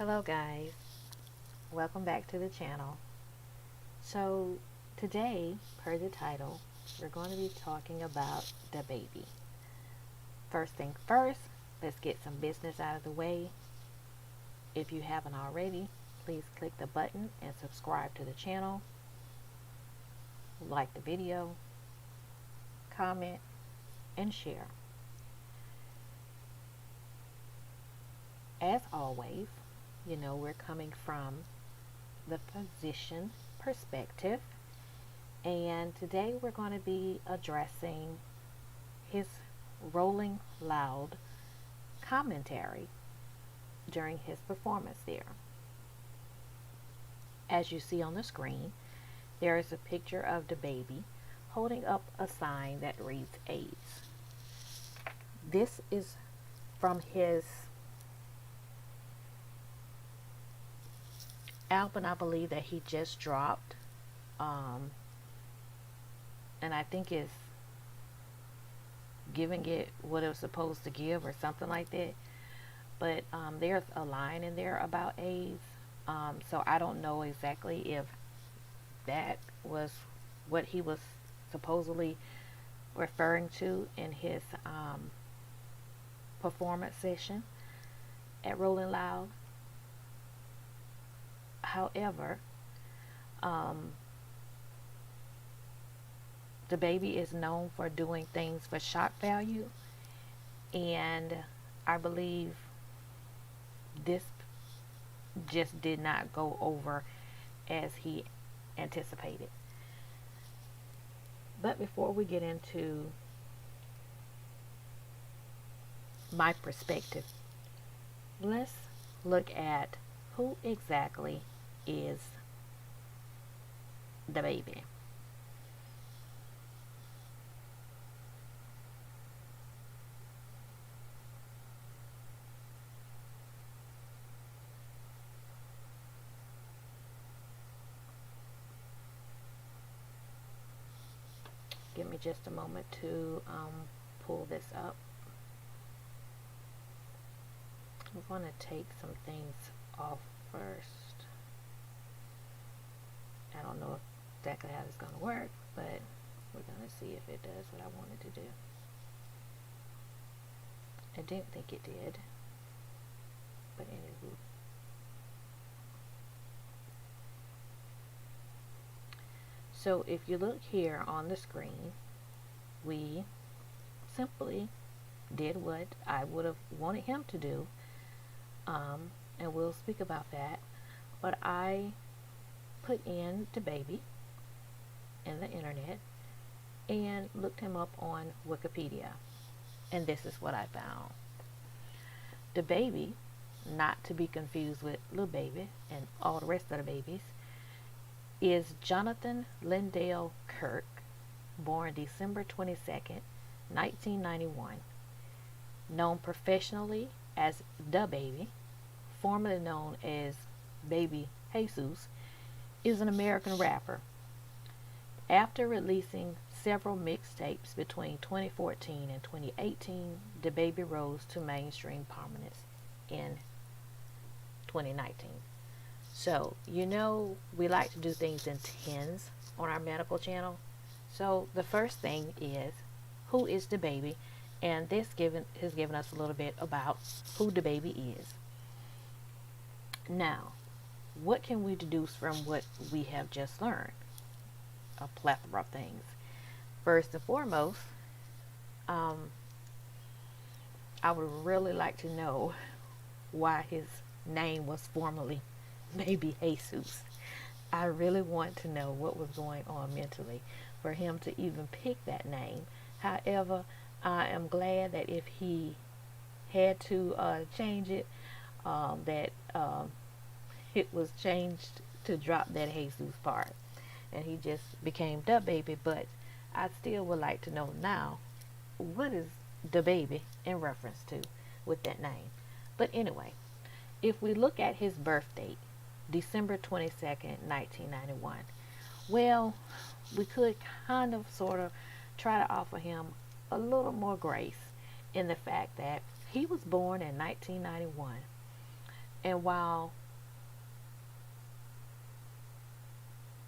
Hello guys, welcome back to the channel. So today, per the title, we're going to be talking about DaBaby. First thing first, let's get some business out of the way. If you haven't already, please click the button and subscribe to the channel. Like the video, comment, and share. As always, we're coming from the physician perspective, and today we're going to be addressing his Rolling Loud commentary during his performance there. As you see on the screen, there is a picture of DaBaby holding up a sign that reads AIDS. This is from his album, I believe, that he just dropped, and I think it's giving it what it was supposed to give or something like that. But there's a line in there about AIDS, so I don't know exactly if that was what he was supposedly referring to in his performance session at Rolling Loud. However, DaBaby is known for doing things for shock value, and I believe this just did not go over as he anticipated. But before we get into my perspective, let's look at who exactly is DaBaby. Give me just a moment to pull this up. I'm going to take some things off first. I don't know exactly how it's going to work, but we're going to see if it does what I wanted to do. I didn't think it did, but anyway. So if you look here on the screen, we simply did what I would have wanted him to do, and we'll speak about that. But I put in DaBaby in the internet and looked him up on Wikipedia, and this is what I found. DaBaby, not to be confused with Lil Baby and all the rest of the babies, is Jonathan Lyndale Kirk, born December 22nd, 1991, known professionally as DaBaby, formerly known as Baby Jesus, is an American rapper. After releasing several mixtapes between 2014 and 2018, DaBaby rose to mainstream prominence in 2019. So, we like to do things in tens on our medical channel. So, the first thing is, who is DaBaby? And this has given us a little bit about who DaBaby is. Now, what can we deduce from what we have just learned? A plethora of things. First and foremost, I would really like to know why his name was formerly Baby Jesus. I really want to know what was going on mentally for him to even pick that name. However, I am glad that if he had to change it, that it was changed to drop that Jesus part, and he just became DaBaby. But I still would like to know now, what is DaBaby in reference to with that name? But anyway, if we look at his birth date, December 22nd, 1991, well, we could kind of sort of try to offer him a little more grace in the fact that he was born in 1991 And while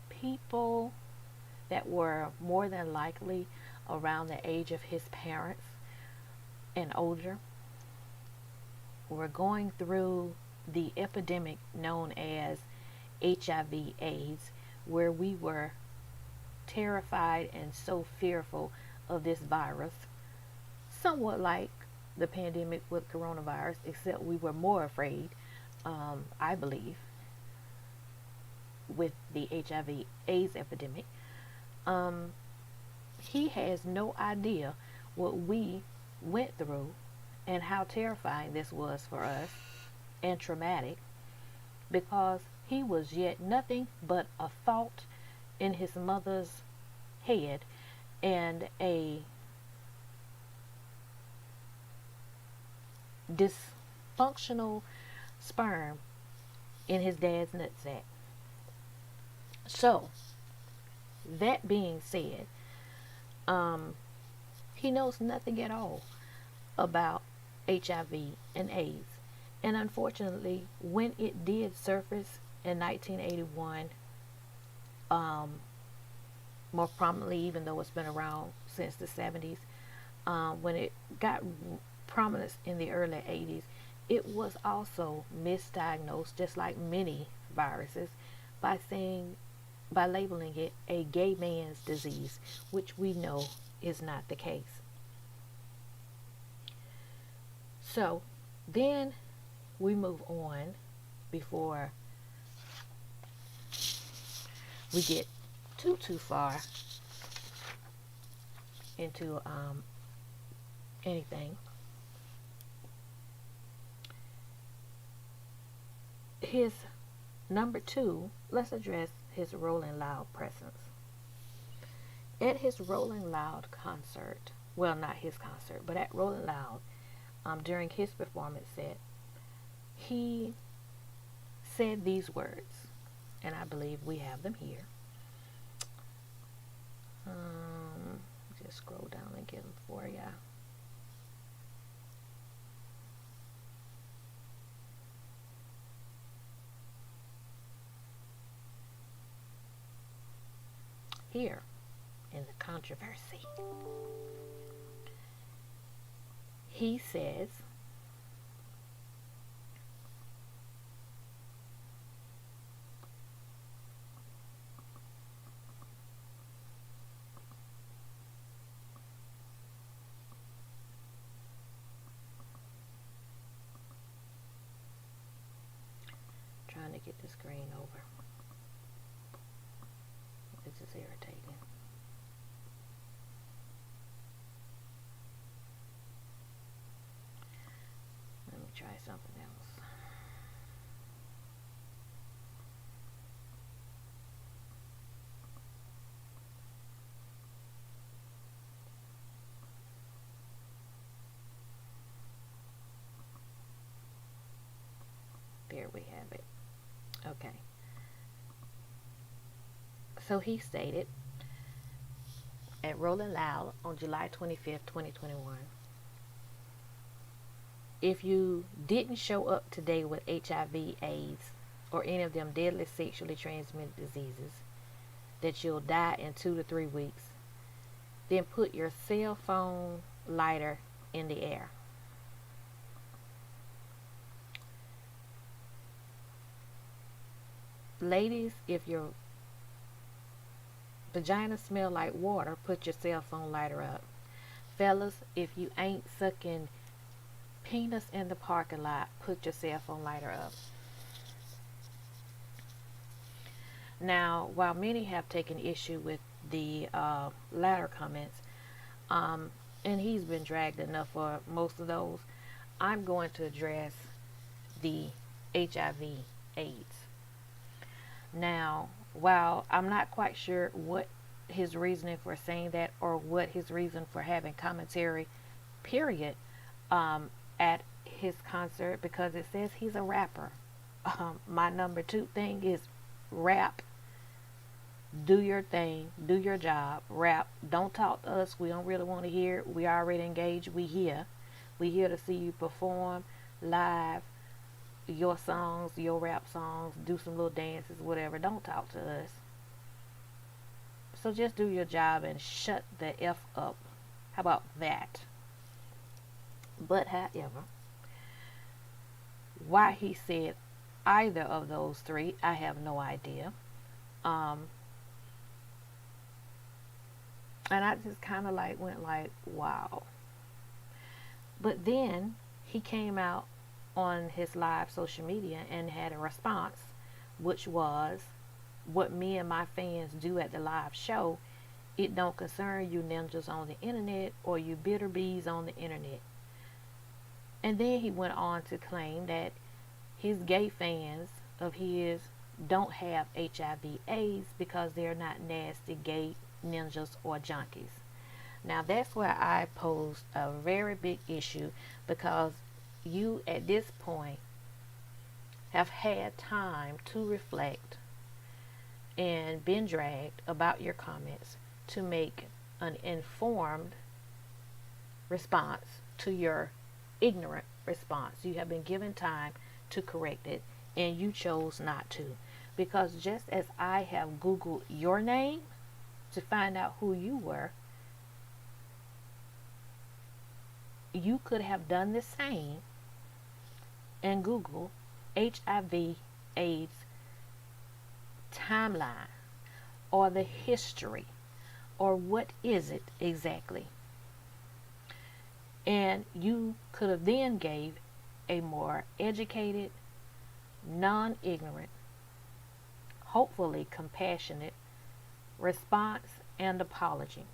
people that were more than likely around the age of his parents and older were going through the epidemic known as HIV AIDS, where we were terrified and so fearful of this virus, somewhat like the pandemic with coronavirus, except we were more afraid, I believe, with the HIV AIDS epidemic. Um, he has no idea what we went through and how terrifying this was for us and traumatic, because he was yet nothing but a thought in his mother's head and a dysfunctional sperm in his dad's nutsack. So, that being said, um, he knows nothing at all about HIV and AIDS. And unfortunately, when it did surface in 1981, more prominently, even though it's been around since the 70s, when it got prominence in the early 80s, it was also misdiagnosed, just like many viruses, by saying, by labeling it a gay man's disease, which we know is not the case. So then we move on before we get too far into anything. His number two, let's address his Rolling Loud presence. At his Rolling Loud concert, well, not his concert, but at Rolling Loud, during his performance set, he said these words, and I believe we have them here. Just scroll down and get them for ya. Here in the controversy, he says, trying to get the screen over. This is irritating. Let me try something else. There we have it. Okay. So he stated at Rolling Loud on July 25th, 2021, if you didn't show up today with HIV, AIDS, or any of them deadly sexually transmitted diseases that you'll die in 2 to 3 weeks, then put your cell phone lighter in the air. Ladies, if your vagina smell like water, put your cell phone lighter up. Fellas, if you ain't sucking penis in the parking lot, put your cell phone lighter up. Now, while many have taken issue with the latter comments, and he's been dragged enough for most of those, I'm going to address the HIV AIDS. Now, while I'm not quite sure what his reasoning for saying that, or what his reason for having commentary, period, at his concert, because it says he's a rapper. My number two thing is rap. Do your thing. Do your job. Rap. Don't talk to us. We don't really want to hear it. We already engaged. We here. We here to see you perform live your songs, your rap songs, do some little dances, whatever. Don't talk to us. So just do your job and shut the F up. How about that? But however, why he said either of those three, I have no idea. Um, and I just kind of like went like, wow. But then he came out on his live social media and had a response, which was, what me and my fans do at the live show, it don't concern you ninjas on the internet or you bitter bees on the internet. And then he went on to claim that his gay fans of his don't have HIV AIDS because they're not nasty gay ninjas or junkies. Now that's where I posed a very big issue, because you at this point have had time to reflect and been dragged about your comments to make an informed response to your ignorant response. You have been given time to correct it, and you chose not to. Because just as I have Googled your name to find out who you were, you could have done the same and Google HIV AIDS timeline or the history or what is it exactly. And you could have then gave a more educated, non-ignorant, hopefully compassionate response and apology.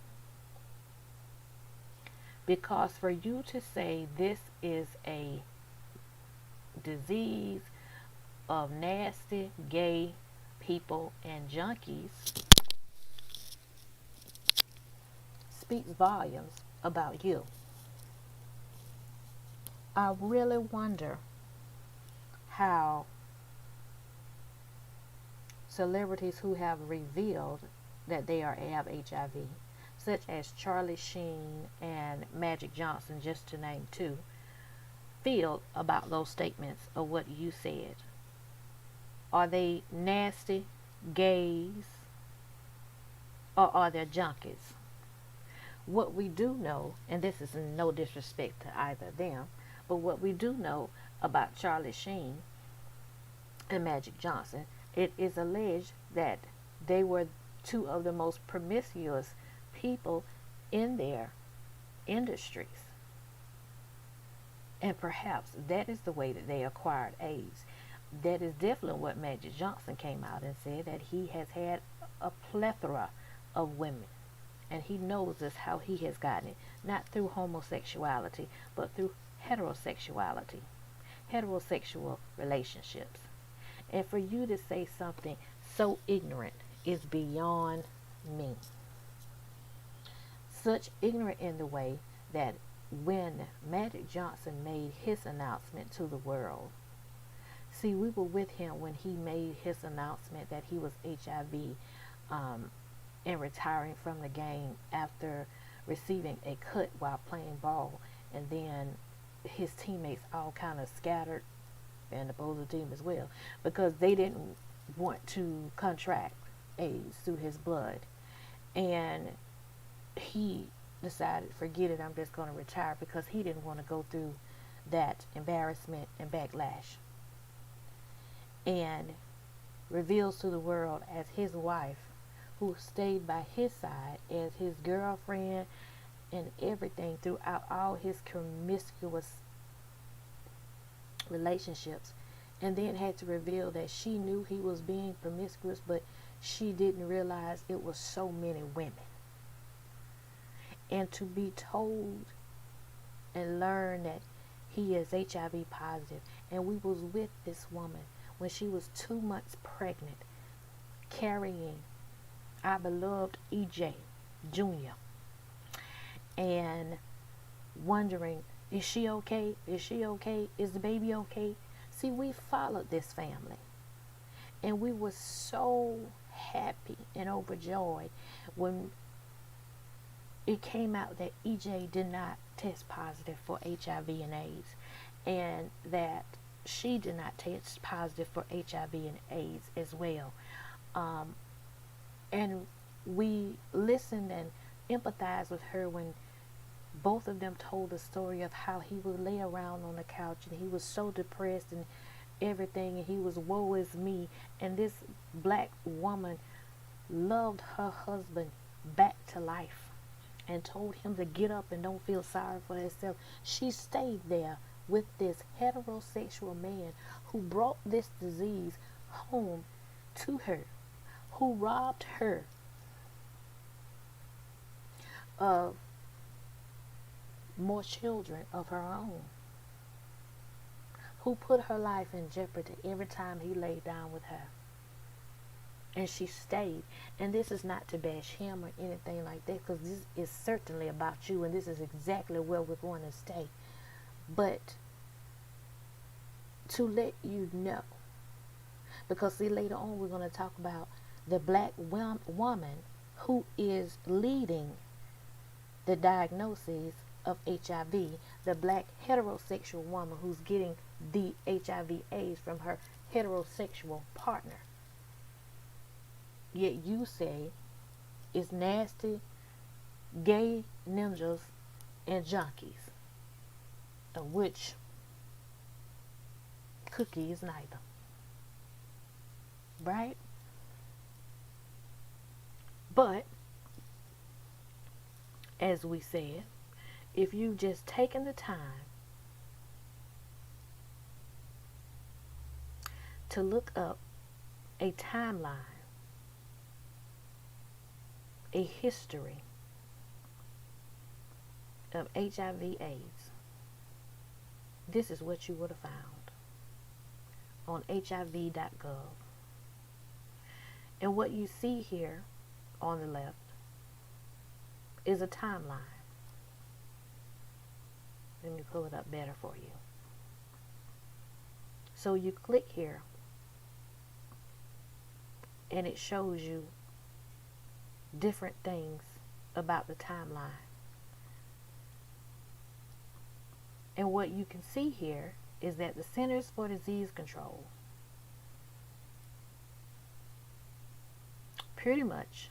Because for you to say this is a disease of nasty gay people and junkies speaks volumes about you. I really wonder how celebrities who have revealed that they have HIV, such as Charlie Sheen and Magic Johnson, just to name two, feel about those statements of what you said. Are they nasty gays or are they junkies? What we do know, and this is no disrespect to either of them, but what we do know about Charlie Sheen and Magic Johnson, it is alleged that they were two of the most promiscuous people in their industries. And perhaps that is the way that they acquired AIDS. That is definitely what Magic Johnson came out and said, that he has had a plethora of women. And he knows us how he has gotten it. Not through homosexuality, but through heterosexuality. Heterosexual relationships. And for you to say something so ignorant is beyond me. Such ignorant in the way that when Magic Johnson made his announcement to the world, see, we were with him when he made his announcement that he was HIV and retiring from the game after receiving a cut while playing ball, and then his teammates all kind of scattered, and the opposing team as well, because they didn't want to contract AIDS through his blood. And he decided, forget it, I'm just going to retire, because he didn't want to go through that embarrassment and backlash. And reveals to the world as his wife, who stayed by his side as his girlfriend and everything throughout all his promiscuous relationships, and then had to reveal that she knew he was being promiscuous, but she didn't realize it was so many women. And to be told and learn that he is HIV positive, and we was with this woman when she was 2 months pregnant, carrying our beloved EJ Jr. and wondering, is she okay? Is she okay? Is the baby okay? See, we followed this family, and we were so happy and overjoyed when it came out that EJ did not test positive for HIV and AIDS, and that she did not test positive for HIV and AIDS as well. And we listened and empathized with her when both of them told the story of how he would lay around on the couch and he was so depressed and everything, and he was woe is me, and this black woman loved her husband back to life and told him to get up and don't feel sorry for herself. She stayed there with this heterosexual man who brought this disease home to her, who robbed her of more children of her own, who put her life in jeopardy every time he laid down with her. And she stayed. And this is not to bash him or anything like that, because this is certainly about you, and this is exactly where we're going to stay. But to let you know, because see, later on we're going to talk about the black woman who is leading the diagnosis of HIV, the black heterosexual woman who's getting the HIV AIDS from her heterosexual partner. Yet you say it's nasty, gay ninjas, and junkies, of which Cookie is neither. Right? But, as we said, if you've just taken the time to look up a timeline, a history of HIV/AIDS, this is what you would have found on HIV.gov. And what you see here on the left is a timeline. Let me pull it up better for you. So you click here and it shows you different things about the timeline. And what you can see here is that the Centers for Disease Control pretty much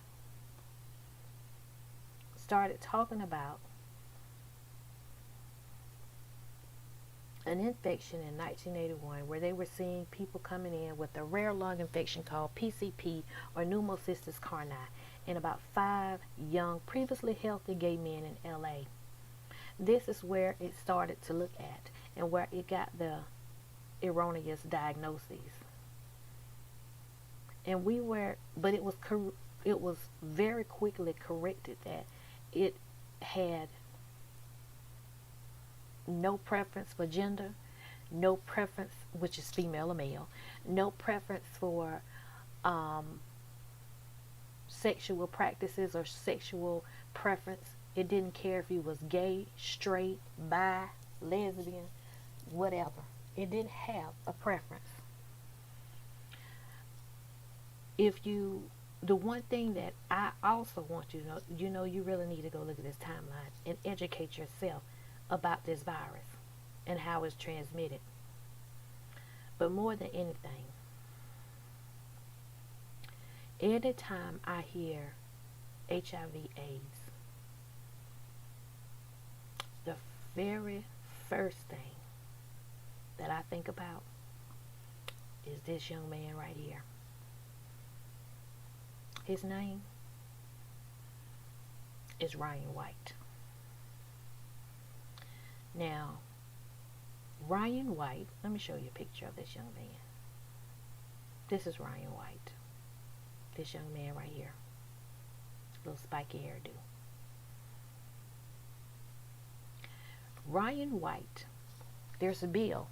started talking about an infection in 1981 where they were seeing people coming in with a rare lung infection called PCP or pneumocystis carni in about 5 young, previously healthy gay men in LA. This is where it started to look at and where it got the erroneous diagnoses. And but it was very quickly corrected that it had no preference for gender, no preference, which is female or male, no preference for sexual practices or sexual preference. It didn't care if you was gay, straight, bi, lesbian, whatever. It didn't have a preference. The one thing that I also want you to know, you really need to go look at this timeline and educate yourself about this virus and how it's transmitted. But more than anything, anytime I hear HIV/AIDS, the very first thing that I think about is this young man right here. His name is Ryan White. Now, Ryan White, let me show you a picture of this young man. This is Ryan White. This young man right here. Little spiky hairdo. Ryan White. There's a bill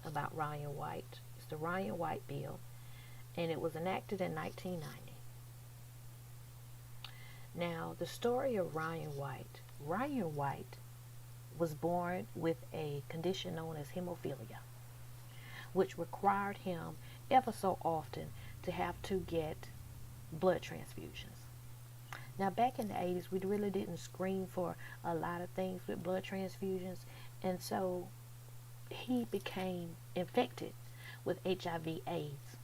about Ryan White. It's the Ryan White bill. And it was enacted in 1990. Now, the story of Ryan White was born with a condition known as hemophilia, which required him ever so often to have to get blood transfusions. Now, back in the 80s, we really didn't screen for a lot of things with blood transfusions, and so he became infected with HIV/AIDS,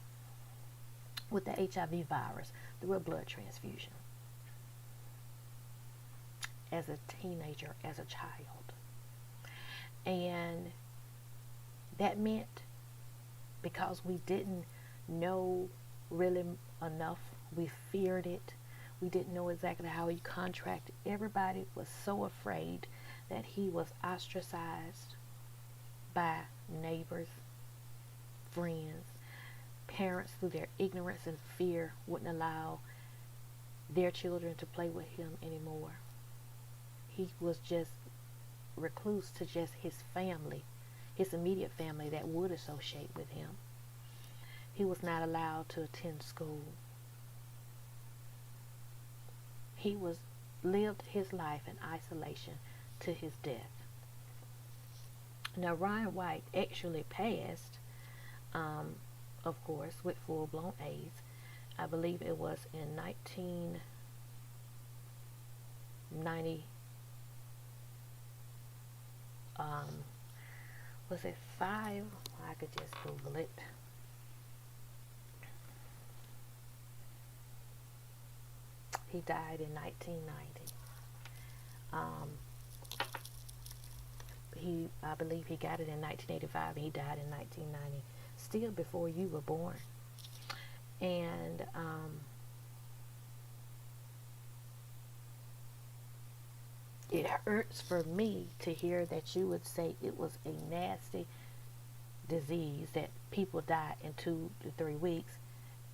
with the HIV virus through a blood transfusion as a teenager, as a child. And that meant, because we didn't know really enough, we feared it. We didn't know exactly how he contracted. Everybody was so afraid that he was ostracized by neighbors, friends. Parents, through their ignorance and fear, wouldn't allow their children to play with him anymore. He was just recluse to just his family, his immediate family that would associate with him. He was not allowed to attend school. He lived his life in isolation to his death. Now, Ryan White actually passed, of course, with full-blown AIDS. I believe it was in 1990. Was it 5? I could just Google it. He died in 1990. I believe he got it in 1985, and he died in 1990, still before you were born. And it hurts for me to hear that you would say it was a nasty disease that people die in 2 to 3 weeks,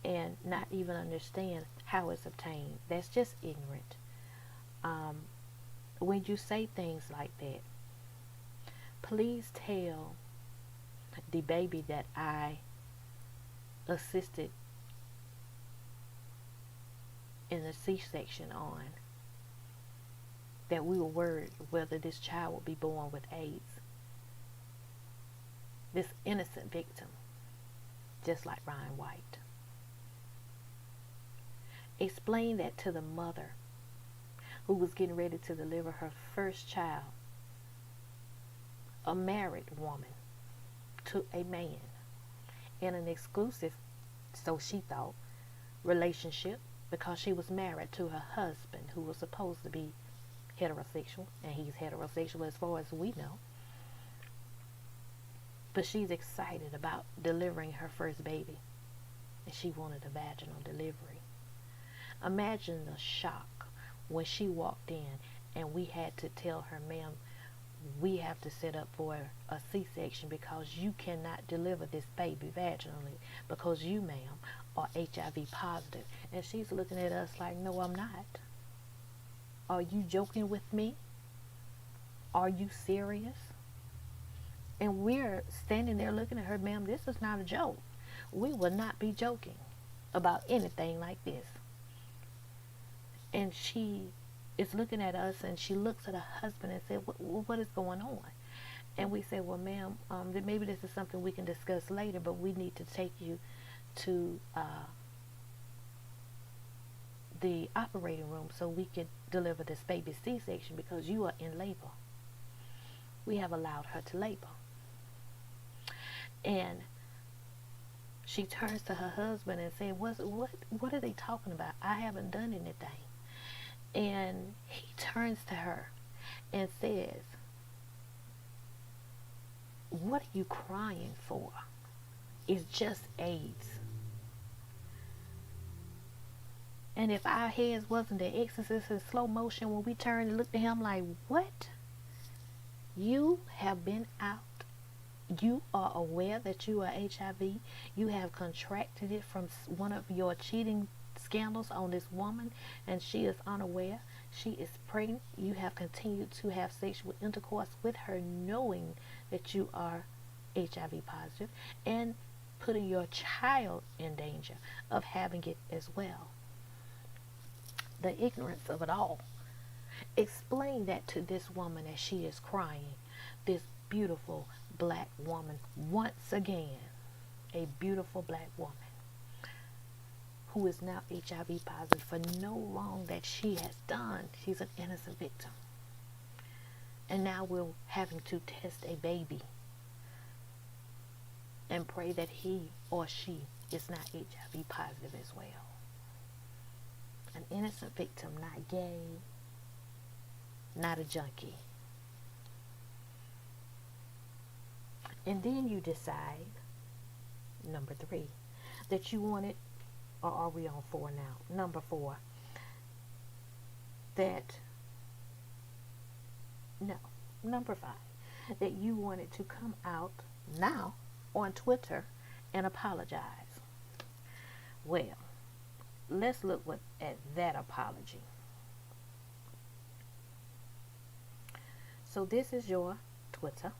and not even understand how it's obtained. That's just ignorant. When you say things like that, please tell DaBaby that I assisted in the C-section on, that we were worried whether this child would be born with AIDS. This innocent victim, just like Ryan White. Explain that to the mother who was getting ready to deliver her first child, a married woman to a man in an exclusive, so she thought, relationship, because she was married to her husband, who was supposed to be heterosexual, and he's heterosexual as far as we know. But she's excited about delivering her first baby, and she wanted a vaginal delivery. Imagine the shock when she walked in and we had to tell her, ma'am, we have to set up for a C-section because you cannot deliver this baby vaginally because you, ma'am, are HIV positive. And she's looking at us like, no, I'm not. Are you joking with me? Are you serious? And we're standing there looking at her, ma'am, this is not a joke. We will not be joking about anything like this. And she is looking at us, and she looks at her husband and said, what is going on? And we said, well, ma'am, maybe this is something we can discuss later, but we need to take you to the operating room so we could deliver this baby C-section because you are in labor. We have allowed her to labor. And she turns to her husband and said, what are they talking about? I haven't done anything. And he turns to her and says, what are you crying for? It's just AIDS. And if our heads wasn't the exorcist in slow motion when we turned and looked at him like, what? You have been out. You are aware that you are HIV. You have contracted it from one of your cheating scandals on this woman, and she is unaware. She is pregnant. You have continued to have sexual intercourse with her knowing that you are HIV positive and putting your child in danger of having it as well. The ignorance of it all. Explain that to this woman as she is crying. This beautiful black woman, once again, a beautiful black woman who is now HIV positive for no wrong that she has done. She's an innocent victim. And now we're having to test a baby and pray that he or she is not HIV positive as well. An innocent victim, not gay, not a junkie. And then you decide, number 3, that you want it, or are we on 4 now? Number 4, number 5, that you want it to come out now on Twitter and apologize. Well, let's look at that apology. So this is your Twitter.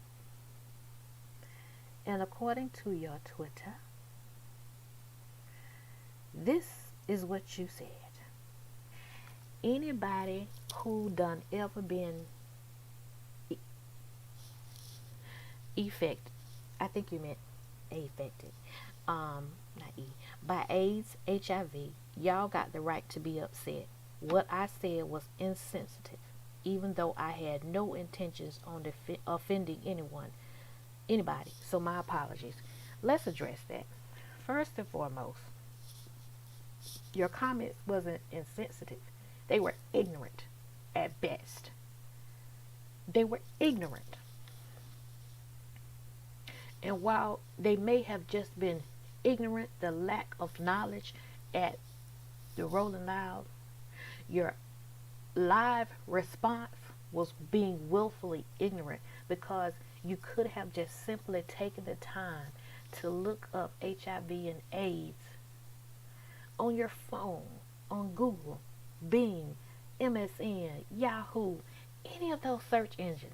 And according to your Twitter, this is what you said. Anybody who done ever been affected, I think you meant affected, not E, by AIDS, HIV, y'all got the right to be upset. What I said was insensitive, even though I had no intentions on offending anybody. So my apologies. Let's address that. First and foremost, your comments wasn't insensitive. They were ignorant at best. They were ignorant. And while they may have just been ignorant, the lack of knowledge at the Rolling Loud, your live response was being willfully ignorant, because you could have just simply taken the time to look up HIV and AIDS on your phone, on Google, Bing, MSN, Yahoo, any of those search engines,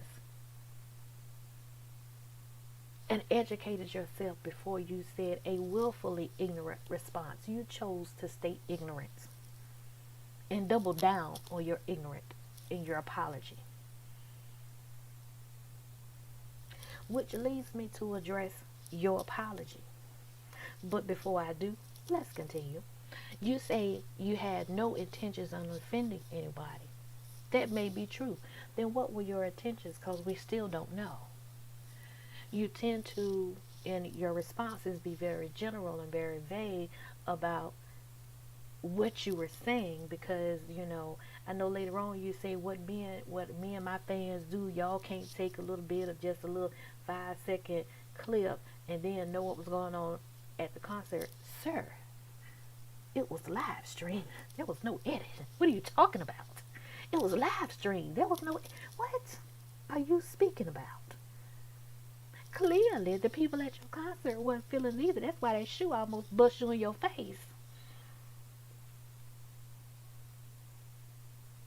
and educated yourself before you said a willfully ignorant response. You chose to state ignorance and double down on your ignorance in your apology. Which leads me to address your apology. But before I do, let's continue. You say you had no intentions on offending anybody. That may be true. Then what were your intentions? Because we still don't know. You tend to, in your responses, be very general and very vague about what you were saying, because, you know, I know later on you say what me and my fans do, y'all can't take a little bit of just a little 5-second clip and then know what was going on at the concert. Sir, it was live stream. There was no edit. What are you talking about? It was live stream. There was no, what are you speaking about? Clearly the people at your concert weren't feeling either. That's why that shoe almost bust you in your face.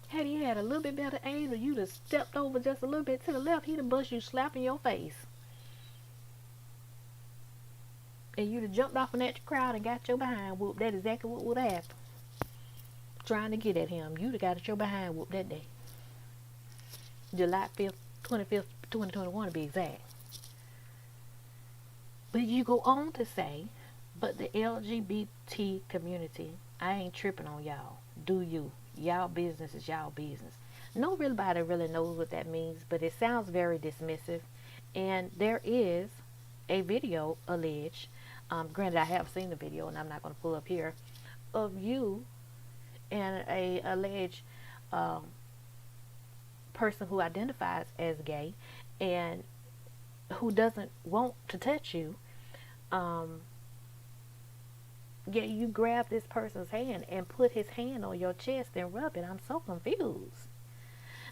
Had he had a little bit better aim, or you'd have stepped over just a little bit to the left, he'd have bust you slapping your face. And you'd have jumped off in that crowd and got your behind whooped. That's exactly what would have happened. Trying to get at him, you'd have got your behind whooped that day. July 5th, 25th, 2021 to be exact. But you go on to say, but the LGBT community, I ain't tripping on y'all. Do you? Y'all business is y'all business. Nobody really knows what that means, but it sounds very dismissive. And there is a video alleged, granted I have seen the video and I'm not going to pull up here, of you and a alleged person who identifies as gay and who doesn't want to touch you. Yeah, you grab this person's hand and put his hand on your chest and rub it. I'm so confused.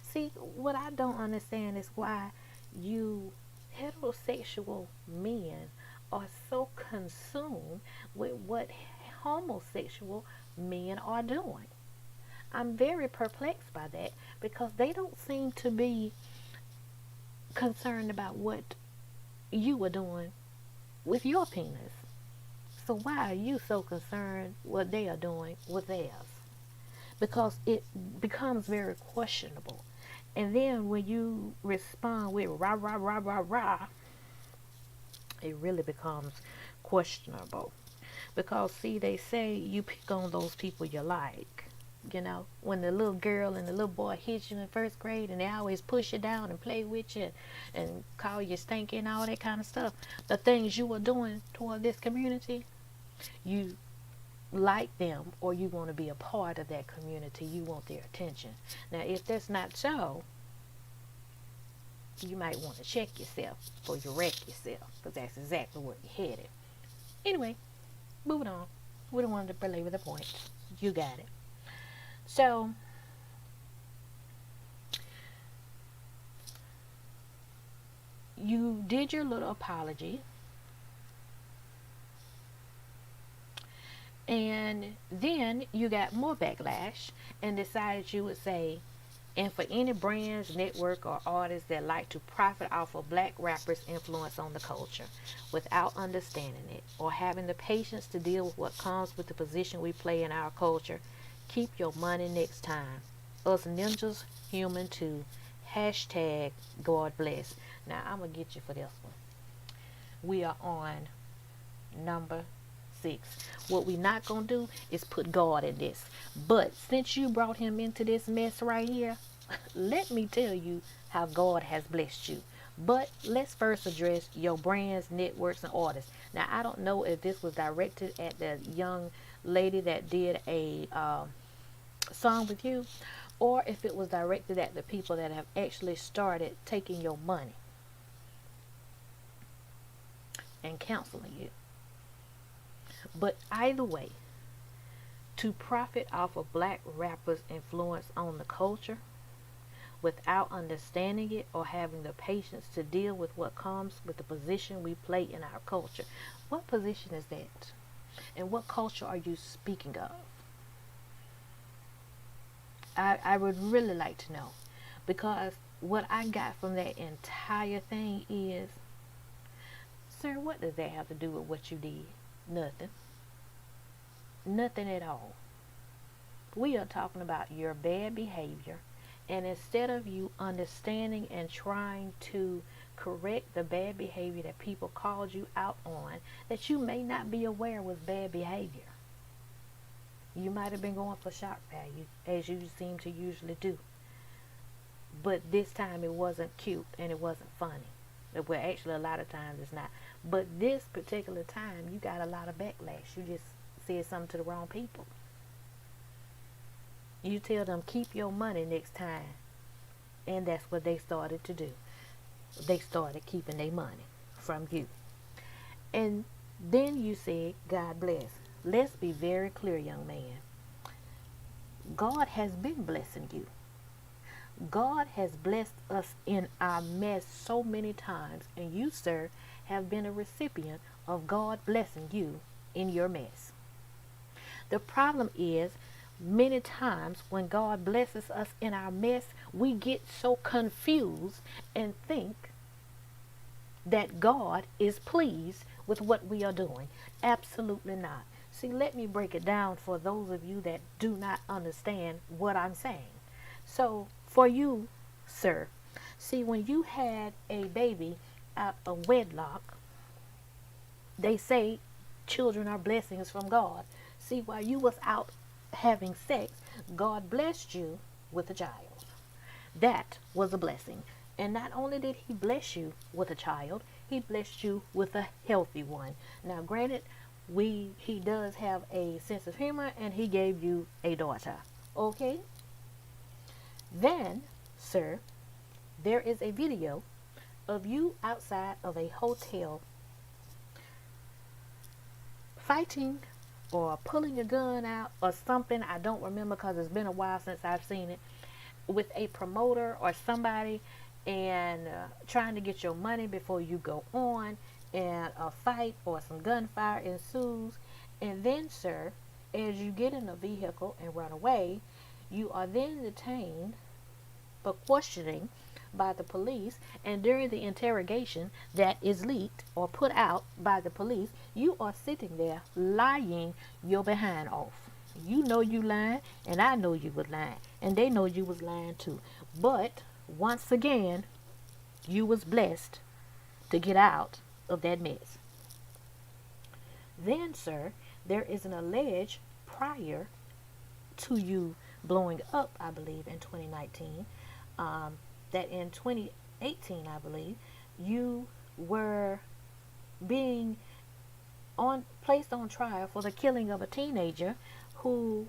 See, what I don't understand is why you heterosexual men are so consumed with what homosexual men are doing. I'm very perplexed by that, because they don't seem to be concerned about what you are doing with your penis. So why are you so concerned what they are doing with theirs? Because it becomes very questionable. And then when you respond with rah, rah, rah, rah, rah, it really becomes questionable. Because, see, they say you pick on those people you like. You know, when the little girl and the little boy hit you in first grade and they always push you down and play with you and call you stinky and all that kind of stuff. The things you were doing toward this community, you like them or you want to be a part of that community. You want their attention. Now, if that's not so, you might want to check yourself before you wreck yourself, because that's exactly where you're headed. Anyway, moving on. We don't want to belabor the point. You got it. So, you did your little apology, and then you got more backlash and decided you would say, and for any brands, network, or artists that like to profit off of black rappers' influence on the culture without understanding it or having the patience to deal with what comes with the position we play in our culture, keep your money next time. Us ninjas human too. Hashtag God bless. Now, I'm going to get you for this one. We are on number 6. What we not going to do is put God in this. But since you brought him into this mess right here, let me tell you how God has blessed you. But let's first address your brands, networks, and artists. Now, I don't know if this was directed at the young lady that did a song with you, or if it was directed at the people that have actually started taking your money and counseling you. But either way, to profit off of black rappers' influence on the culture without understanding it or having the patience to deal with what comes with the position we play in our culture. What position is that? And what culture are you speaking of? I would really like to know, because what I got from that entire thing is, sir, what does that have to do with what you did? Nothing. Nothing at all. We are talking about your bad behavior, and instead of you understanding and trying to correct the bad behavior that people called you out on, that you may not be aware was bad behavior. You might have been going for shock value, as you seem to usually do. But this time it wasn't cute and it wasn't funny. Well, actually, a lot of times it's not. But this particular time, you got a lot of backlash. You just said something to the wrong people. You tell them, keep your money next time. And that's what they started to do. They started keeping their money from you. And then you said, God bless. Let's be very clear, young man. God has been blessing you. God has blessed us in our mess so many times, and you, sir, have been a recipient of God blessing you in your mess. The problem is, many times when God blesses us in our mess, we get so confused and think that God is pleased with what we are doing. Absolutely not. See, let me break it down for those of you that do not understand what I'm saying. So, for you, sir, see, when you had a baby out of wedlock, they say children are blessings from God. See, while you was out having sex, God blessed you with a child. That was a blessing. And not only did he bless you with a child, he blessed you with a healthy one. Now, granted, he does have a sense of humor, and he gave you a daughter. Okay? Then, sir, there is a video of you outside of a hotel fighting or pulling a gun out or something. I don't remember because it's been a while since I've seen it, with a promoter or somebody, and trying to get your money before you go on, and a fight or some gunfire ensues. And then, sir, as you get in a vehicle and run away, you are then detained for questioning by the police, and during the interrogation that is leaked or put out by the police, you are sitting there lying your behind off. You know you lying, and I know you was lying, and they know you was lying too. But once again, you was blessed to get out of that mess. Then, sir, there is an alleged prior to you blowing up, I believe, in 2019. That in 2018, I believe, you were being placed on trial for the killing of a teenager who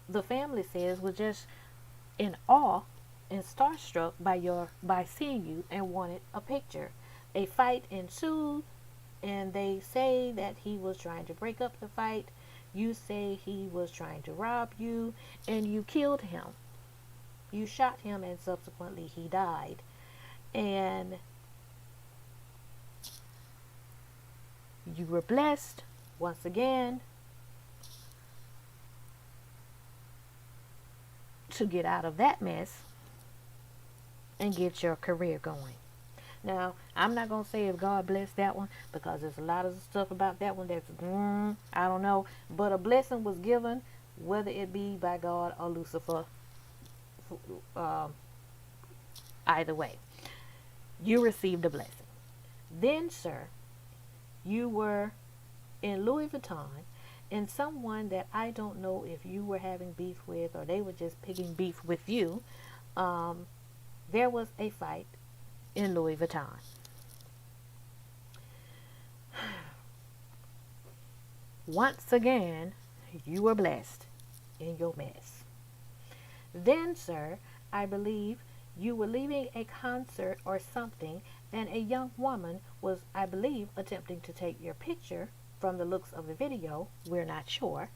the family says was just in awe and starstruck by seeing you and wanted a picture. A fight ensued, and they say that he was trying to break up the fight. You say he was trying to rob you, and you killed him. You shot him, and subsequently he died. And you were blessed once again to get out of that mess and get your career going. Now, I'm not going to say if God blessed that one, because there's a lot of stuff about that one that's, I don't know. But a blessing was given, whether it be by God or Lucifer. Either way, you received a blessing. Then, sir, you were in Louis Vuitton, and someone that I don't know if you were having beef with or they were just picking beef with you, there was a fight in Louis Vuitton. Once again, you were blessed in your mess. Then, sir, I believe you were leaving a concert or something, and a young woman was, I believe, attempting to take your picture. From the looks of the video, we're not sure.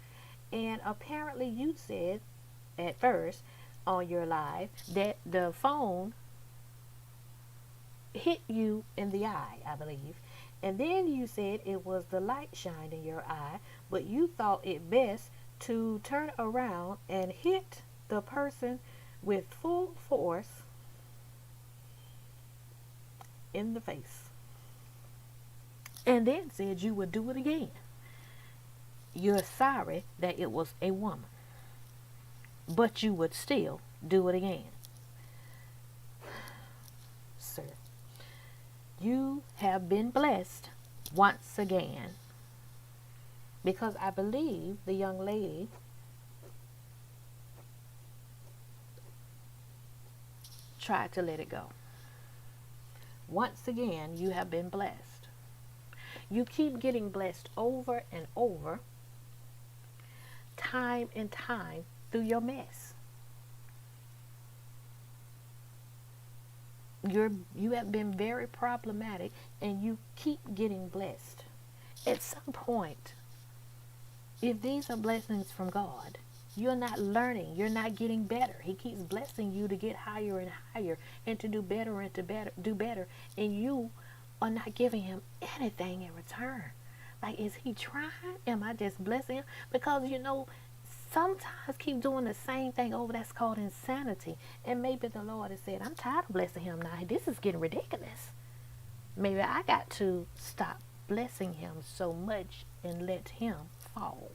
And apparently you said at first on your live that the phone hit you in the eye, I believe. And then you said it was the light shined in your eye, but you thought it best to turn around and hit the person with full force in the face. And then said you would do it again. You're sorry that it was a woman, but you would still do it again. Sir, you have been blessed once again, because I believe the young lady tried to let it go. Once again, you have been blessed. You keep getting blessed over and over, time and time, through your mess. You have been very problematic, and you keep getting blessed. At some point, if these are blessings from God, you're not learning, you're not getting better. He keeps blessing you to get higher and higher, and to do better and to do better, and you are not giving him anything in return. Like, is he trying? Am I just blessing him? Because, sometimes keep doing the same thing over. That's called insanity. And maybe the Lord has said, I'm tired of blessing him now. This is getting ridiculous. Maybe I got to stop blessing him so much and let him fall.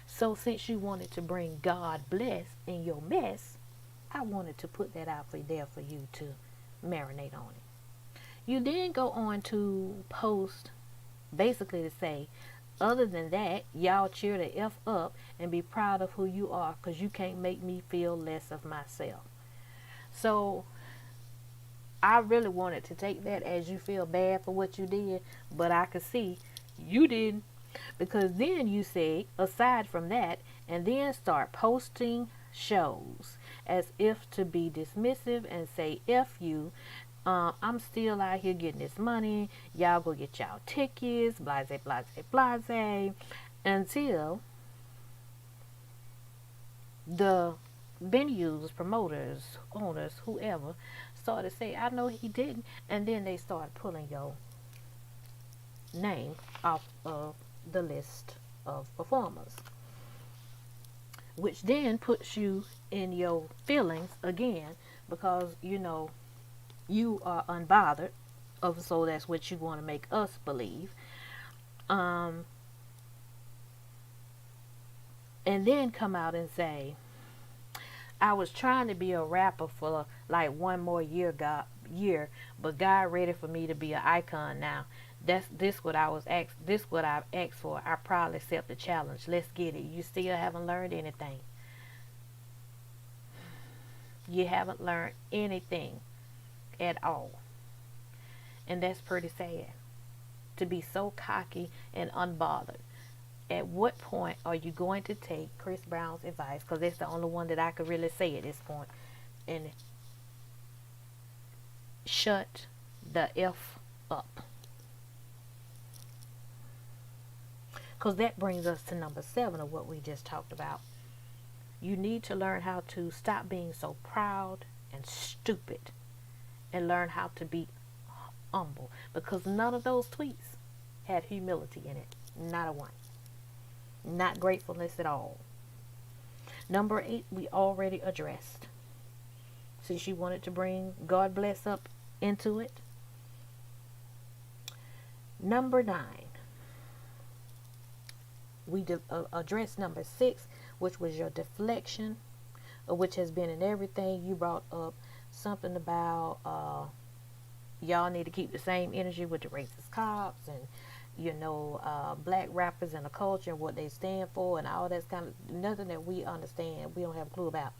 So since you wanted to bring God bless in your mess, I wanted to put that out there for you to marinate on it. You then go on to post basically to say, other than that, y'all cheer the F up and be proud of who you are, because you can't make me feel less of myself. So I really wanted to take that as you feel bad for what you did, but I could see you didn't, because then you say, aside from that, and then start posting shows as if to be dismissive and say, F you, I'm still out here getting this money, y'all go get y'all tickets, blase, blase, blase, until the venues, promoters, owners, whoever, started to say, I know he didn't, and then they started pulling your name off of the list of performers, which then puts you in your feelings again, because you are unbothered of, so that's what you want to make us believe, and then come out and say, I was trying to be a rapper for like one more year, but God ready for me to be an icon now. That's this what I was asked. This what I've asked for. I probably accept the challenge. Let's get it. You still haven't learned anything. You haven't learned anything at all, and that's pretty sad. To be so cocky and unbothered. At what point are you going to take Chris Brown's advice? Because it's the only one that I could really say at this point, and shut the F up. Because that brings us to number 7 of what we just talked about. You need to learn how to stop being so proud and stupid and learn how to be humble. Because none of those tweets had humility in it. Not a one. Not gratefulness at all. Number 8, we already addressed. Since you wanted to bring God bless up into it. Number 9. We addressed number 6, which was your deflection, which has been in everything. You brought up something about y'all need to keep the same energy with the racist cops and black rappers and the culture and what they stand for and all that's kind of nothing that we understand. We don't have a clue about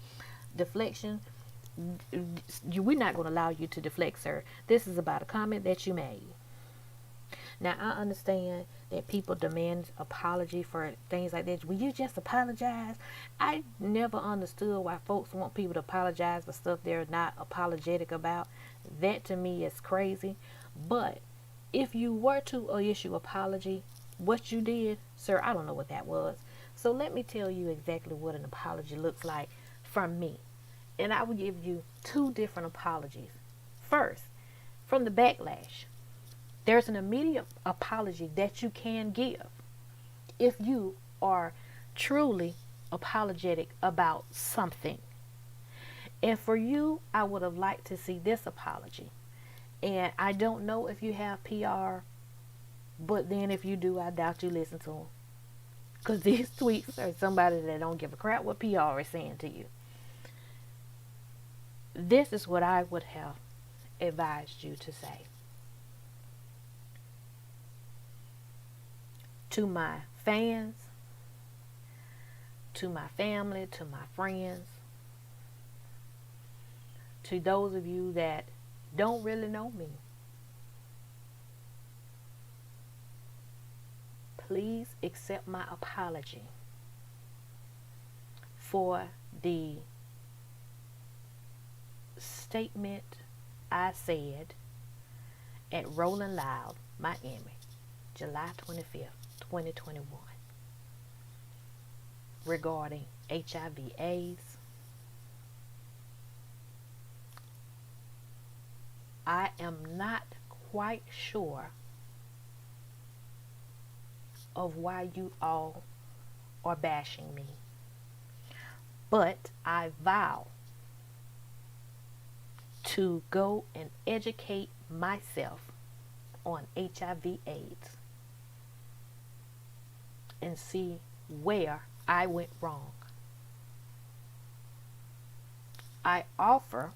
deflection. We're not going to allow you to deflect, sir. This is about a comment that you made. Now, I understand that people demand apology for things like that. Will you just apologize? I never understood why folks want people to apologize for stuff they're not apologetic about. That to me is crazy. But if you were to issue apology, what you did, sir, I don't know what that was. So let me tell you exactly what an apology looks like from me. And I will give you 2 different apologies. First, from the backlash. There's an immediate apology that you can give if you are truly apologetic about something. And for you, I would have liked to see this apology. And I don't know if you have PR, but then if you do, I doubt you listen to them. Because these tweets are somebody that don't give a crap what PR is saying to you. This is what I would have advised you to say. To my fans, to my family, to my friends, to those of you that don't really know me, please accept my apology for the statement I said at Rolling Loud, Miami, July 25th. 2021 regarding HIV/AIDS. I am not quite sure of why you all are bashing me, but I vow to go and educate myself on HIV/AIDS and see where I went wrong. I offer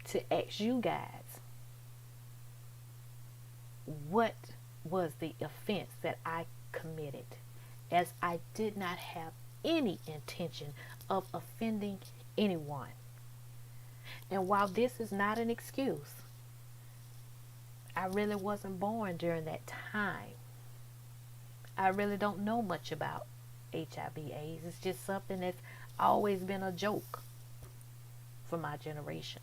to ask you guys, what was the offense that I committed, as I did not have any intention of offending anyone. And while this is not an excuse, I really wasn't born during that time. I really don't know much about HIV/AIDS. It's just something that's always been a joke for my generation.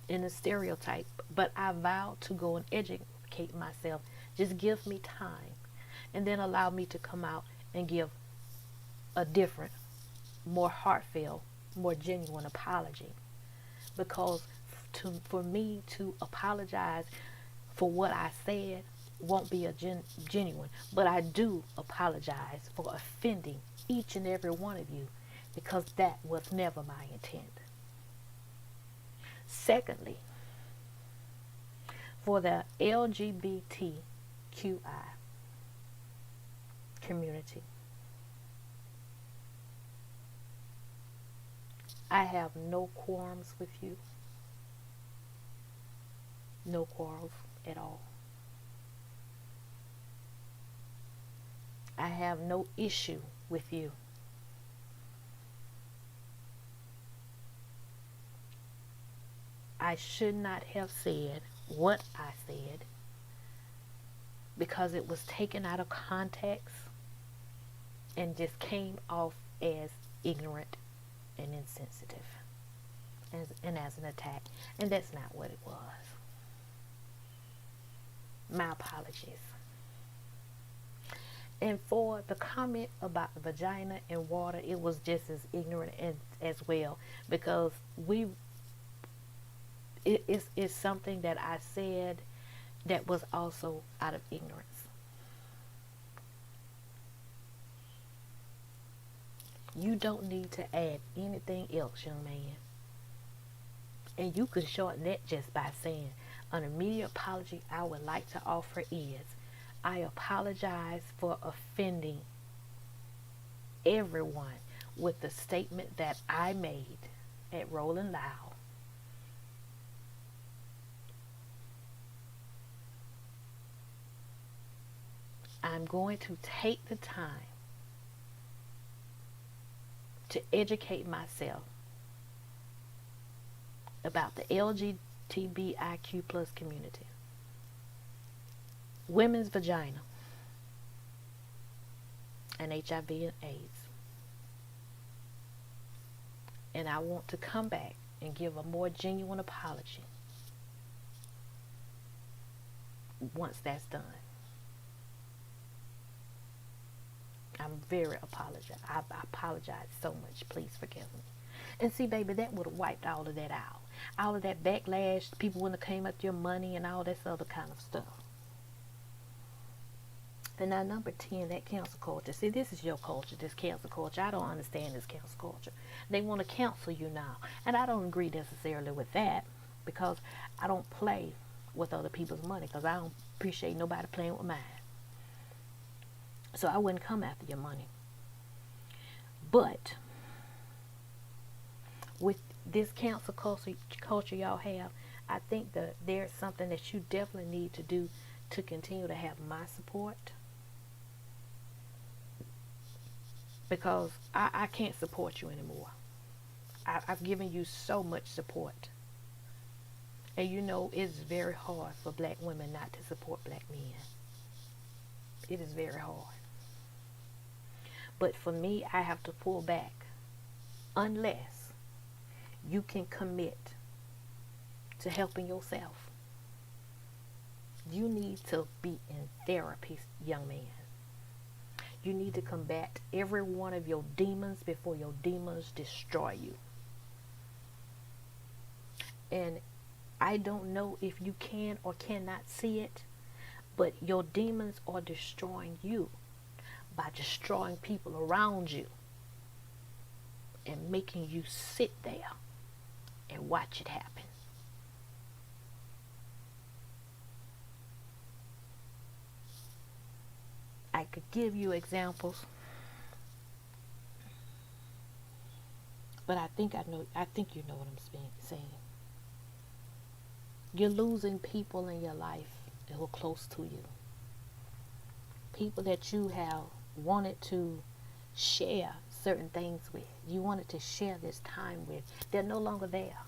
In a stereotype, but I vow to go and educate myself. Just give me time, and then allow me to come out and give a different, more heartfelt, more genuine apology. Because for me to apologize for what I said won't be a genuine, but I do apologize for offending each and every one of you, because that was never my intent. Secondly, for the LGBTQI community, I have no qualms with you. No quarrels at all. I have no issue with you. I should not have said what I said because it was taken out of context and just came off as ignorant and insensitive and as an attack. And that's not what it was. My apologies. And for the comment about the vagina and water, it was just as ignorant as well, because it's something that I said that was also out of ignorance. You don't need to add anything else, young man. And you can shorten that just by saying, an immediate apology I would like to offer is, I apologize for offending everyone with the statement that I made at Rolling Loud. I'm going to take the time to educate myself about the LGBTIQ plus community, women's vagina, and HIV and AIDS. And I want to come back and give a more genuine apology once that's done. I'm very apologetic. I apologize so much. Please forgive me. And see, baby, that would have wiped all of that out. All of that backlash, people wouldn't have came up your money and all this other kind of stuff. And now number 10, that cancel culture. See, this is your culture, this cancel culture. I don't understand this cancel culture. They want to cancel you now. And I don't agree necessarily with that, because I don't play with other people's money, because I don't appreciate nobody playing with mine. So I wouldn't come after your money. But with this cancel culture y'all have, I think that there's something that you definitely need to do to continue to have my support. Because I can't support you anymore. I've given you so much support. And you know, it's very hard for black women not to support black men. It is very hard. But for me, I have to pull back unless you can commit to helping yourself. You need to be in therapy, young man. You need to combat every one of your demons before your demons destroy you. And I don't know if you can or cannot see it, but your demons are destroying you by destroying people around you and making you sit there and watch it happen. I could give you examples, but I think you know what I'm saying. You're losing people in your life who are close to you. People that you have wanted to share certain things with. You wanted to share this time with. They're no longer there.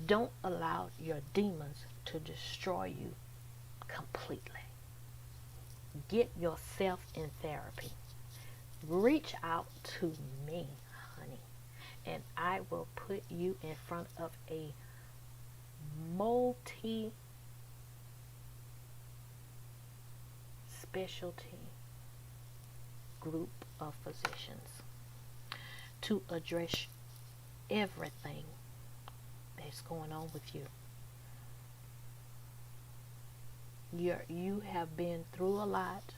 Don't allow your demons to destroy you completely. Get yourself in therapy. Reach out to me, honey, and I will put you in front of a multi-specialty group of physicians to address everything that's going on with you. You have been through a lot.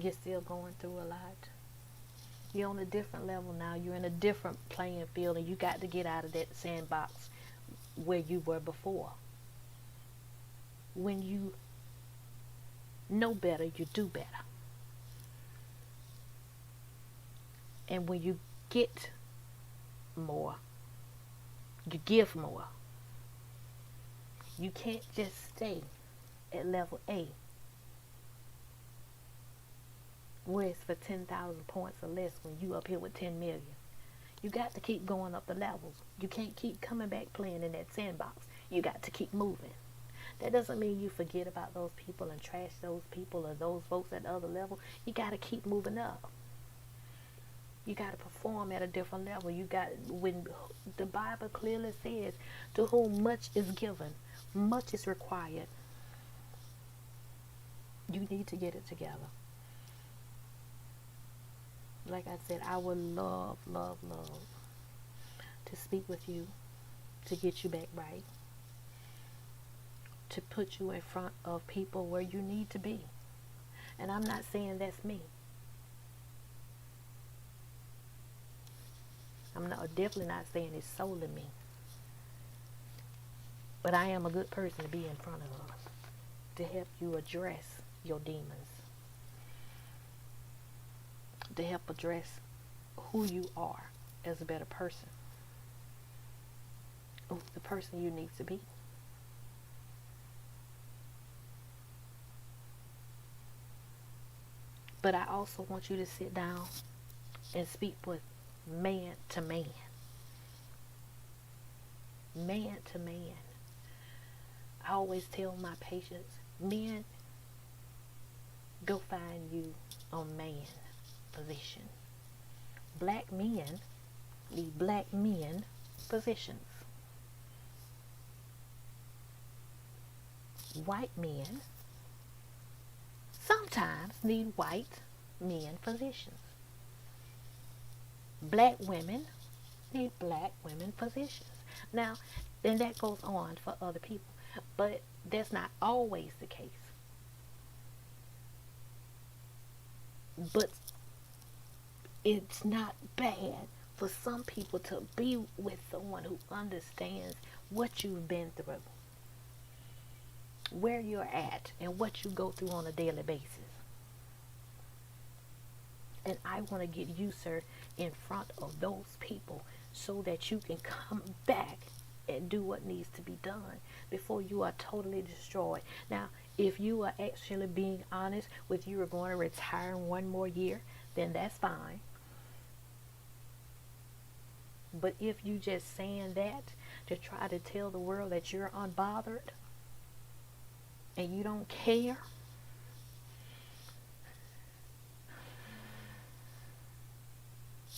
You're still going through a lot. You're on a different level now. You're in a different playing field, and you got to get out of that sandbox where you were before. When you know better, you do better. And when you get more, you give more. You can't just stay at level A where it's for 10,000 points or less when you up here with 10 million. You got to keep going up the levels. You can't keep coming back playing in that sandbox. You got to keep moving. That doesn't mean you forget about those people and trash those people or those folks at the other level. You got to keep moving up. You got to perform at a different level. When the Bible clearly says, to whom much is given, much is required. You need to get it together. Like I said, I would love, love, love to speak with you, to get you back right, to put you in front of people where you need to be. And I'm not saying that's me. I'm definitely not saying it's solely me. But I am a good person to be in front of, to help you address your demons, to help address who you are as a better person, the person you need to be. But I also want you to sit down and speak with man to man. Man to man. I always tell my patients, men, go find you a man position. Black men need black men positions. White men sometimes need white men positions. Black women need black women positions. Now, then that goes on for other people, but that's not always the case. But it's not bad for some people to be with someone who understands what you've been through, where you're at, and what you go through on a daily basis. And I want to get you, sir, in front of those people so that you can come back and do what needs to be done before you are totally destroyed. Now, if you are actually being honest with you are going to retire in one more year, then that's fine. But if you just saying that to try to tell the world that you're unbothered and you don't care,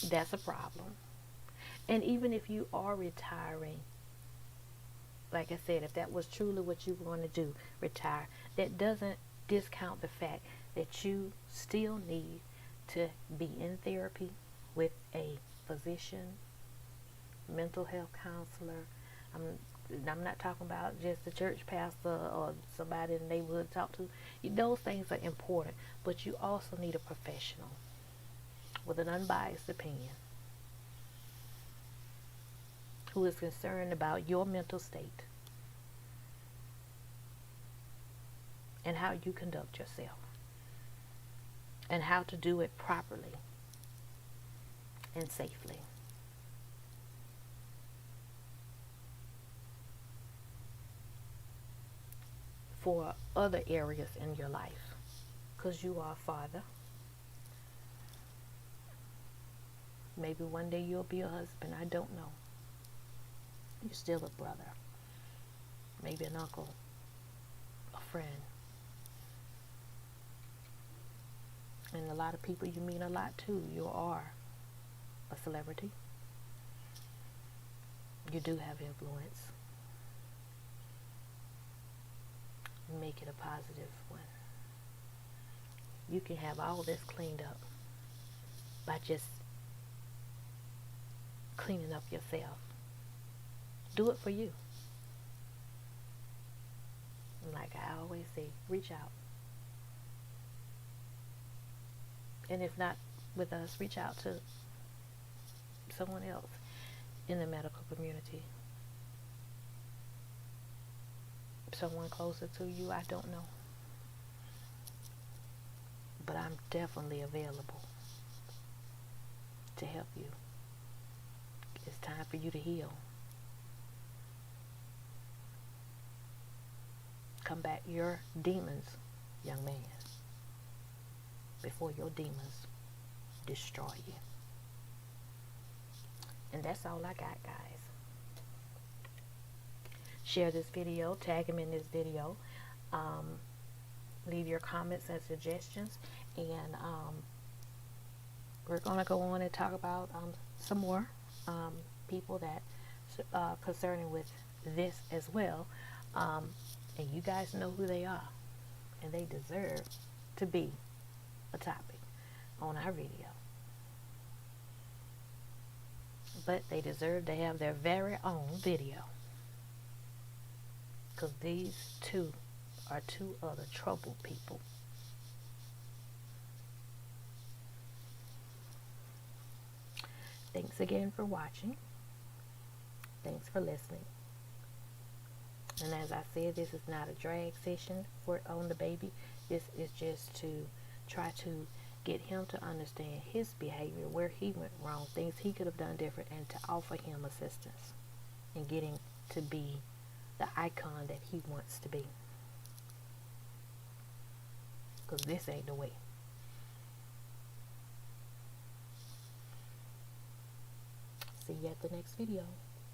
that's a problem. And even if you are retiring, like I said, if that was truly what you were going to do, retire, that doesn't discount the fact that you still need to be in therapy with a physician, mental health counselor. I'm not talking about just the church pastor or somebody in the neighborhood to talk to. Those things are important, but you also need a professional with an unbiased opinion who is concerned about your mental state and how you conduct yourself and how to do it properly and safely. For other areas in your life, because you are a father. Maybe one day you'll be a husband, I don't know. You're still a brother, maybe an uncle, a friend. And a lot of people you mean a lot to. You are a celebrity. You do have influence. Make it a positive one. You can have all this cleaned up by just cleaning up yourself. Do it for you. Like I always say, reach out. And if not with us, reach out to someone else in the medical community. Someone closer to you, I don't know. But I'm definitely available to help you. It's time for you to heal. combat your demons, young man, before your demons destroy you. And that's all I got, guys. Share this video, tag him in this video, leave your comments and suggestions, and we're gonna go on and talk about some more people that concerning with this as well, and you guys know who they are, and they deserve to be a topic on our video. But they deserve to have their very own video, because these two are two other troubled people. Thanks again for watching. Thanks for listening. And as I said, this is not a drag session on DaBaby. This is just to try to get him to understand his behavior, where he went wrong, things he could have done different, and to offer him assistance in getting to be the icon that he wants to be. Because this ain't the way. See you at the next video.